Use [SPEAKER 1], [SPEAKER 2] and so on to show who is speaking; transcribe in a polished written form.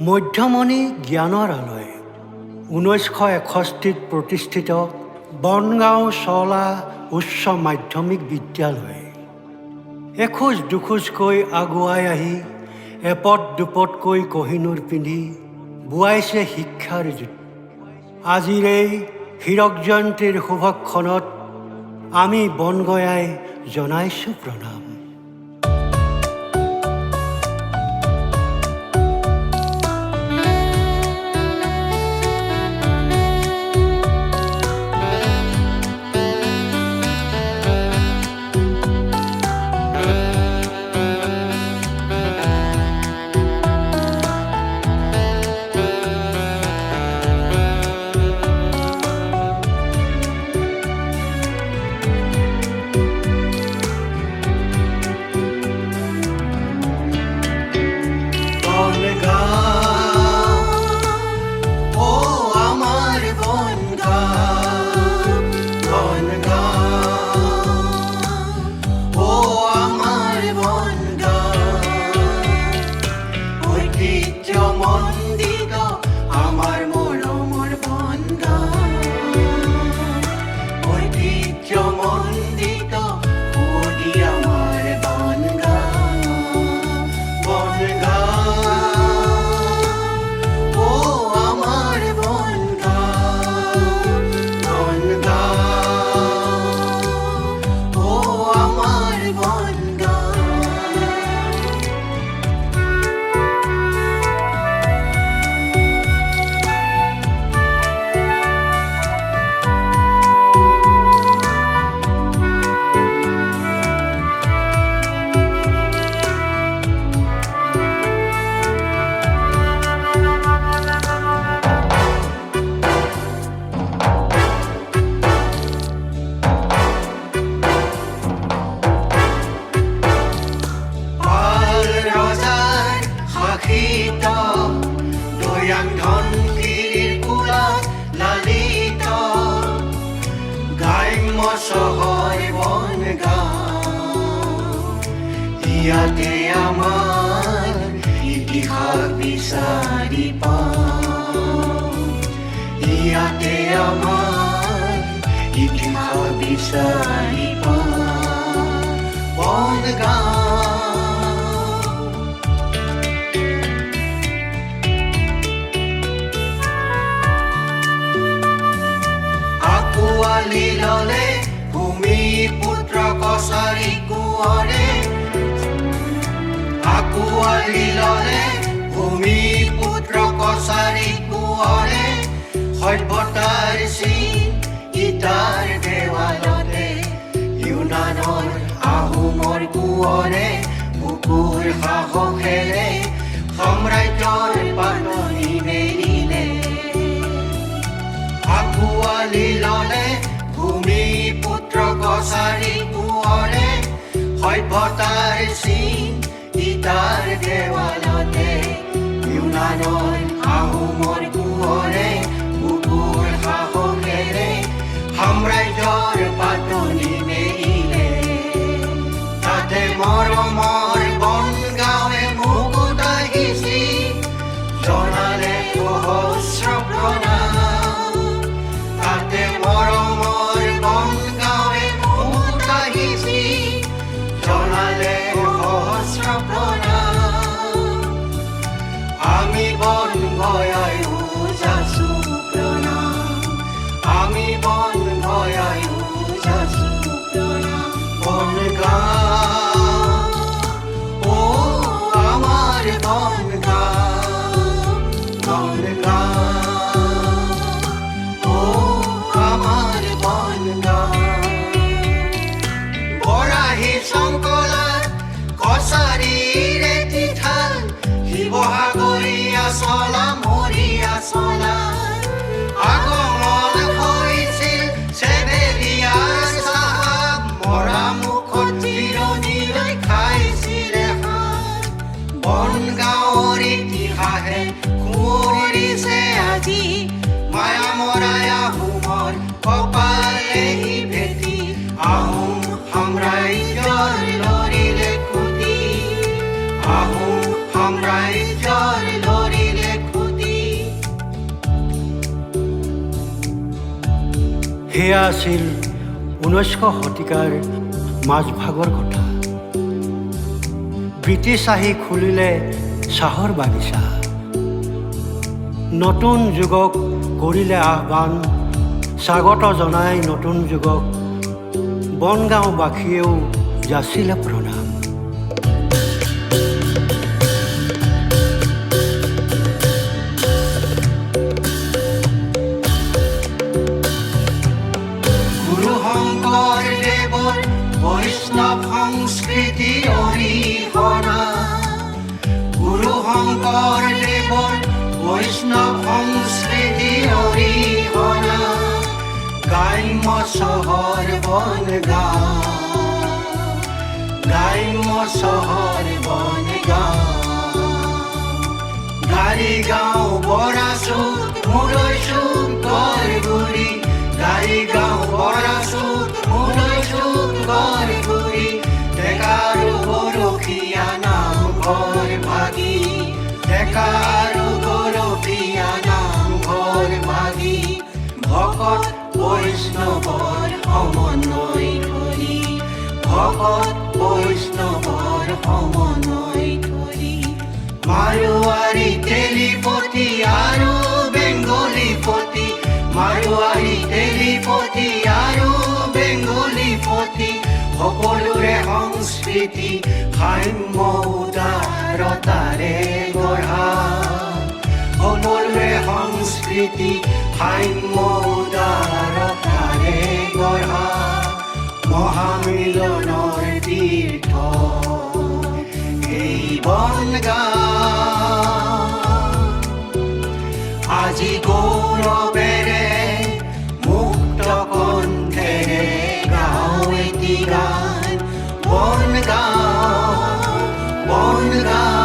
[SPEAKER 1] মধ্যমণি জ্ঞানৰ আলয় 1961 প্ৰতিষ্ঠিত বনগাঁও চলা উচ্চ মাধ্যমিক বিদ্যালয় এখোজ দুখোজকৈ আগুৱাই আহি এপদ দুপদকৈ কহিনুৰ পিন্ধি বোৱাইছে শিক্ষাৰ জুতি। আজিৰ এই হীৰক জয়ন্তীৰ শুভক্ষণত আমি বনগয়াই জনাইছোঁ প্ৰণাম।
[SPEAKER 2] ইয়াতে আমাৰ ইতিহাস বিচাৰি পাওঁ, ইয়াতে আমাৰ ইতিহাস বিচাৰি পাওঁ বনগাঁও। আঁকোৱালি ল'লে ভূমিপুত্ৰ কছাৰী কোঁৱৰে, আঁকোৱালি ল'লে ভূমিপুত্ৰ কছাৰী কোঁৱৰে, সভ্যতাৰ চিন ইটাৰ দেৱালতে ইউনানৰ আহোমৰ কোঁৱৰে, বুকুৰ সাহসেৰে সাম্ৰাজ্যৰ পাতনি মেলিলে। আঁকোৱালি ল'লে ভূমিপুত্ৰ কছাৰী কোঁৱৰে, সভ্যতাৰ চিন ইটাৰ দেৱালতে ইউনানৰ আহোমৰ কোঁৱৰে, বুকুৰ সাহসেৰে সাম্ৰাজ্যৰ পাতনি মেলিলে। তাতে মৰমৰ বনগাঁৱে মুকুট আহিছি, জনালে সহস্ৰ প্ৰণাম। তাতে মৰমৰ বনগাঁৱে মুকুট আহিছি, জনালে সহস্ৰ প্ৰণাম। আমি বনগয়াই যাচো প্ৰণাম, আমি বনগয়াই যাচো প্ৰণাম। বনগাঁও ও আমাৰ বনগাঁও, বনগাঁও ও আমাৰ বনগাঁও। বৰাহী শংকলা কছাৰীৰে তিথাল, শিৱসাগৰীয়া চলা মৰিয়া চলা, আগমন হৈছিল চেবেলিয়াৰ চাহাব, মৰা মুখত চিৰণিলৈ খাইছিলে হাত। বনগাঁৱৰ ইতিহাসে সোঁৱৰিছে আজি, মায়া মৰাই আহোমৰ কপালেহি ভেটি, আহোম সাম্ৰাজ্যৰ লৰিলে খুটি, আহোম সাম্ৰাজ্যৰ লৰিলে
[SPEAKER 1] সেয়া আছিল 19শ শতিকাৰ মাজভাগৰ কথা। ব্ৰিটিছ আহি খুলিলে চাহৰ বাগিচা, নতুন যুগক কৰিলে আহ্বান, স্বাগত জনাই নতুন যুগক বনগাঁওবাসীয়েও যাচিলে প্ৰণাম।
[SPEAKER 2] গুৰু শংকৰদেৱৰ বৈষ্ণৱ সংস্কৃতি অৰিহণা, গুৰু শংকৰদেৱৰ বৈষ্ণৱ সংস্কৃতি অৰিহণা, গ্ৰাম্য চহৰ বনগাঁও, গ্ৰাম্য চহৰ বনগাঁও, গাড়ীগাঁও বৰাচুত মুৰৈচুত গড়গুৰি, গাড়ীগাঁও বৰাচুত মুৰৈচুত গড়গুৰি, ডেকাৰু গৰখীয়া নামঘৰ ভাগি, ডেকাৰু গৰখীয়া নামঘৰ ভাগি, ভকত বৈষ্ণৱৰ সমন্বয় ধৰি, ভকত বৈষ্ণৱৰ সমন্বয় ধৰি, মাৰোৱাৰী তেলিপতি আৰু বেংগলীপতি, মাৰোৱাৰী তেলিপতি আৰু বেংগলীপতি, সকলোৰে সংস্কৃতি সাম্য উদাৰতাৰে গঢ়া, সকলোৰে সংস্কৃতি সাম্য উদাৰতাৰে গঢ়া, মহামিলনৰ তীৰ্থ এই বনগাঁও, আজি গৌৰৱেৰে মুক্ত কণ্ঠেৰে গাওঁ এটি গান, বনগাঁও, বনগাঁও।